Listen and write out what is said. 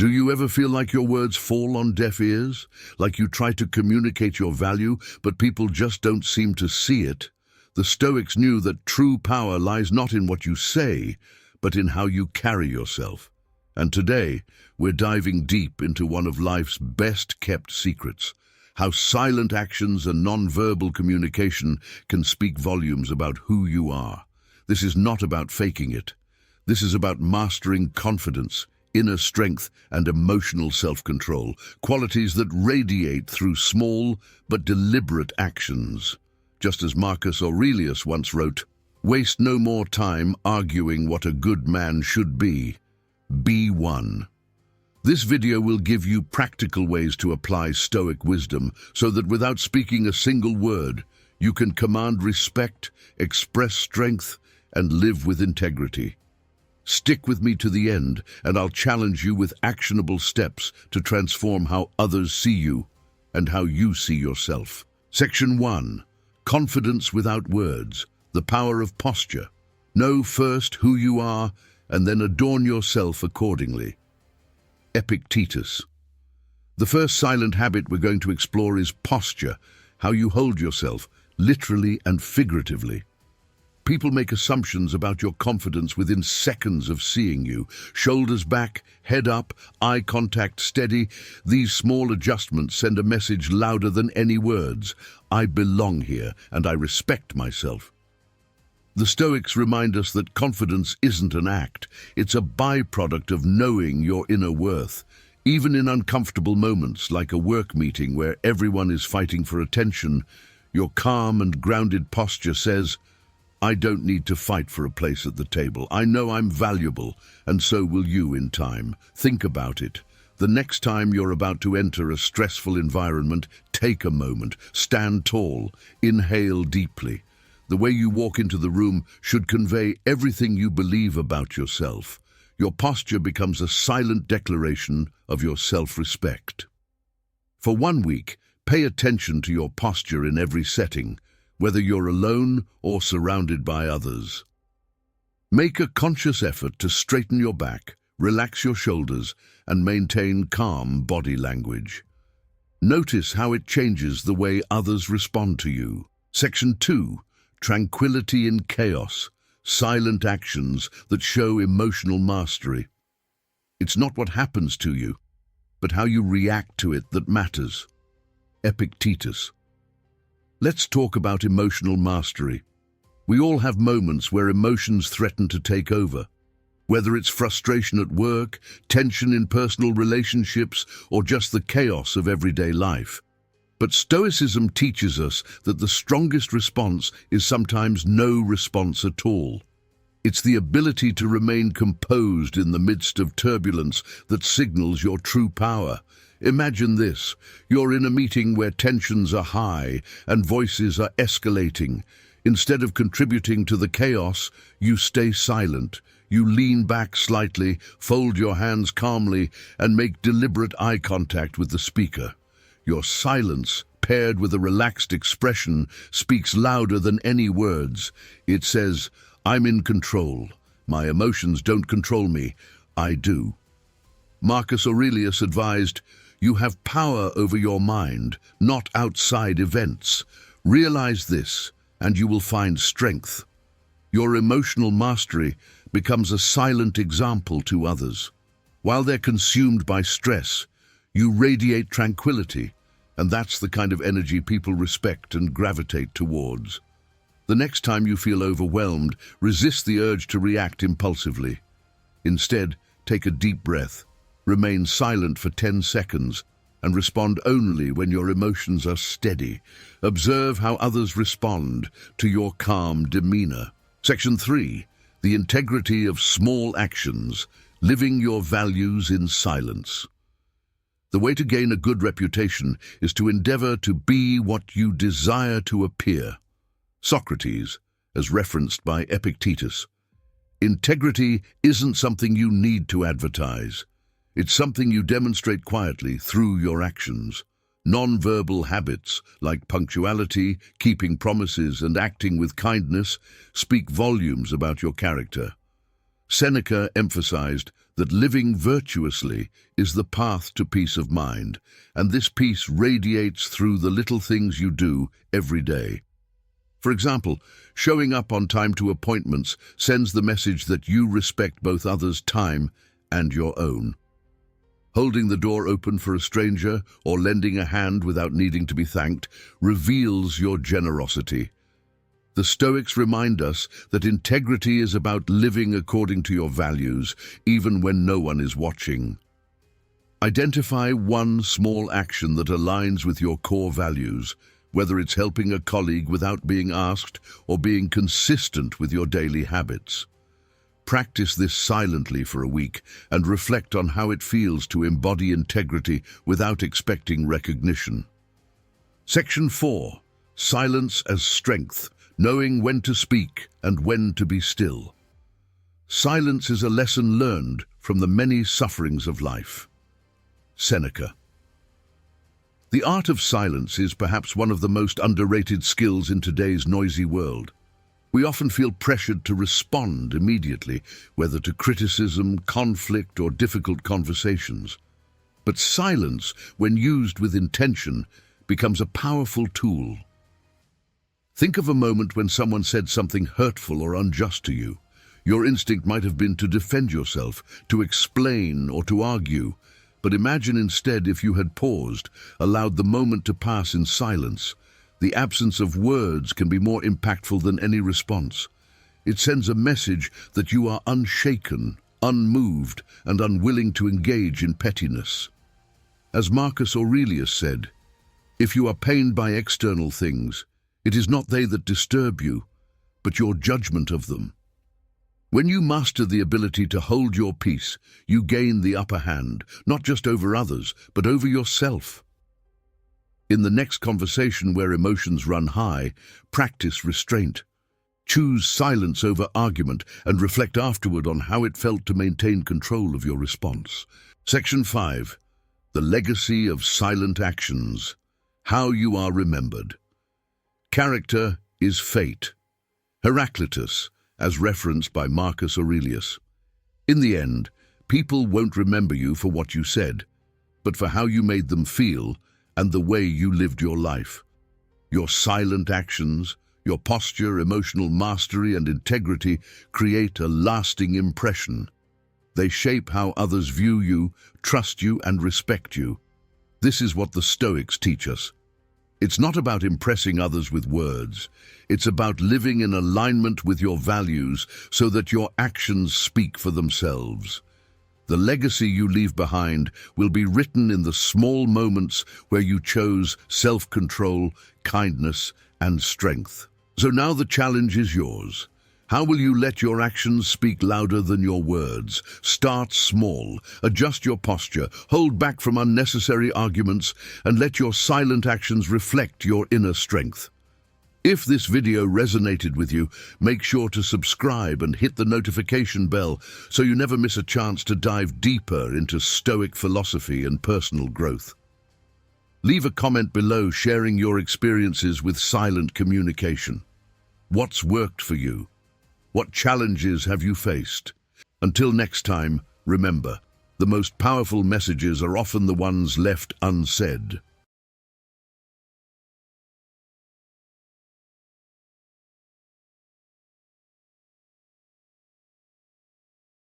Do you ever feel like your words fall on deaf ears? Like you try to communicate your value, but people just don't seem to see it? The Stoics knew that true power lies not in what you say, but in how you carry yourself. And today, we're diving deep into one of life's best-kept secrets: how silent actions and non-verbal communication can speak volumes about who you are. This is not about faking it. This is about mastering confidence, inner strength, and emotional self-control, qualities that radiate through small but deliberate actions. Just as Marcus Aurelius once wrote, "Waste no more time arguing what a good man should be. Be one." This video will give you practical ways to apply Stoic wisdom so that without speaking a single word, you can command respect, express strength, and live with integrity. Stick with me to the end, and I'll challenge you with actionable steps to transform how others see you and how you see yourself. Section 1. Confidence without words. The power of posture. Know first who you are, and then adorn yourself accordingly. Epictetus. The first silent habit we're going to explore is posture, how you hold yourself, literally and figuratively. People make assumptions about your confidence within seconds of seeing you. Shoulders back, head up, eye contact steady. These small adjustments send a message louder than any words. I belong here, and I respect myself. The Stoics remind us that confidence isn't an act. It's a byproduct of knowing your inner worth. Even in uncomfortable moments, like a work meeting where everyone is fighting for attention, your calm and grounded posture says, "I don't need to fight for a place at the table. I know I'm valuable, and so will you in time." Think about it. The next time you're about to enter a stressful environment, take a moment, stand tall, inhale deeply. The way you walk into the room should convey everything you believe about yourself. Your posture becomes a silent declaration of your self-respect. For 1 week, pay attention to your posture in every setting, whether you're alone or surrounded by others. Make a conscious effort to straighten your back, relax your shoulders, and maintain calm body language. Notice how it changes the way others respond to you. Section 2. Tranquility in chaos. Silent actions that show emotional mastery. It's not what happens to you, but how you react to it that matters. Epictetus. Let's talk about emotional mastery. We all have moments where emotions threaten to take over. Whether it's frustration at work, tension in personal relationships, or just the chaos of everyday life. But Stoicism teaches us that the strongest response is sometimes no response at all. It's the ability to remain composed in the midst of turbulence that signals your true power. Imagine this. You're in a meeting where tensions are high and voices are escalating. Instead of contributing to the chaos, you stay silent. You lean back slightly, fold your hands calmly, and make deliberate eye contact with the speaker. Your silence, paired with a relaxed expression, speaks louder than any words. It says, "I'm in control. My emotions don't control me. I do." Marcus Aurelius advised, "You have power over your mind, not outside events. Realize this, and you will find strength." Your emotional mastery becomes a silent example to others. While they're consumed by stress, you radiate tranquility, and that's the kind of energy people respect and gravitate towards. The next time you feel overwhelmed, resist the urge to react impulsively. Instead, take a deep breath, remain silent for 10 seconds, and respond only when your emotions are steady. Observe how others respond to your calm demeanor. Section 3. The integrity of small actions, living your values in silence. The way to gain a good reputation is to endeavor to be what you desire to appear. Socrates, as referenced by Epictetus. Integrity isn't something you need to advertise. It's something you demonstrate quietly through your actions. Non-verbal habits like punctuality, keeping promises, and acting with kindness speak volumes about your character. Seneca emphasized that living virtuously is the path to peace of mind, and this peace radiates through the little things you do every day. For example, showing up on time to appointments sends the message that you respect both others' time and your own. Holding the door open for a stranger or lending a hand without needing to be thanked reveals your generosity. The Stoics remind us that integrity is about living according to your values, even when no one is watching. Identify one small action that aligns with your core values, whether it's helping a colleague without being asked or being consistent with your daily habits. Practice this silently for a week and reflect on how it feels to embody integrity without expecting recognition. Section 4. Silence as strength. Knowing when to speak and when to be still. Silence is a lesson learned from the many sufferings of life. Seneca. The art of silence is perhaps one of the most underrated skills in today's noisy world. We often feel pressured to respond immediately, whether to criticism, conflict, or difficult conversations. But silence, when used with intention, becomes a powerful tool. Think of a moment when someone said something hurtful or unjust to you. Your instinct might have been to defend yourself, to explain, or to argue. But imagine instead if you had paused, allowed the moment to pass in silence. The absence of words can be more impactful than any response. It sends a message that you are unshaken, unmoved, and unwilling to engage in pettiness. As Marcus Aurelius said, "If you are pained by external things, it is not they that disturb you, but your judgment of them." When you master the ability to hold your peace, you gain the upper hand, not just over others, but over yourself. In the next conversation where emotions run high, practice restraint. Choose silence over argument and reflect afterward on how it felt to maintain control of your response. Section 5. The legacy of silent actions. How you are remembered. Character is fate. Heraclitus, as referenced by Marcus Aurelius. In the end, people won't remember you for what you said, but for how you made them feel and the way you lived your life. Your silent actions, your posture, emotional mastery, and integrity create a lasting impression. They shape how others view you, trust you, and respect you. This is what the Stoics teach us. It's not about impressing others with words. It's about living in alignment with your values so that your actions speak for themselves. The legacy you leave behind will be written in the small moments where you chose self-control, kindness, and strength. So now the challenge is yours. How will you let your actions speak louder than your words? Start small, adjust your posture, hold back from unnecessary arguments, and let your silent actions reflect your inner strength. If this video resonated with you, make sure to subscribe and hit the notification bell so you never miss a chance to dive deeper into Stoic philosophy and personal growth. Leave a comment below sharing your experiences with silent communication. What's worked for you? What challenges have you faced? Until next time, remember, the most powerful messages are often the ones left unsaid.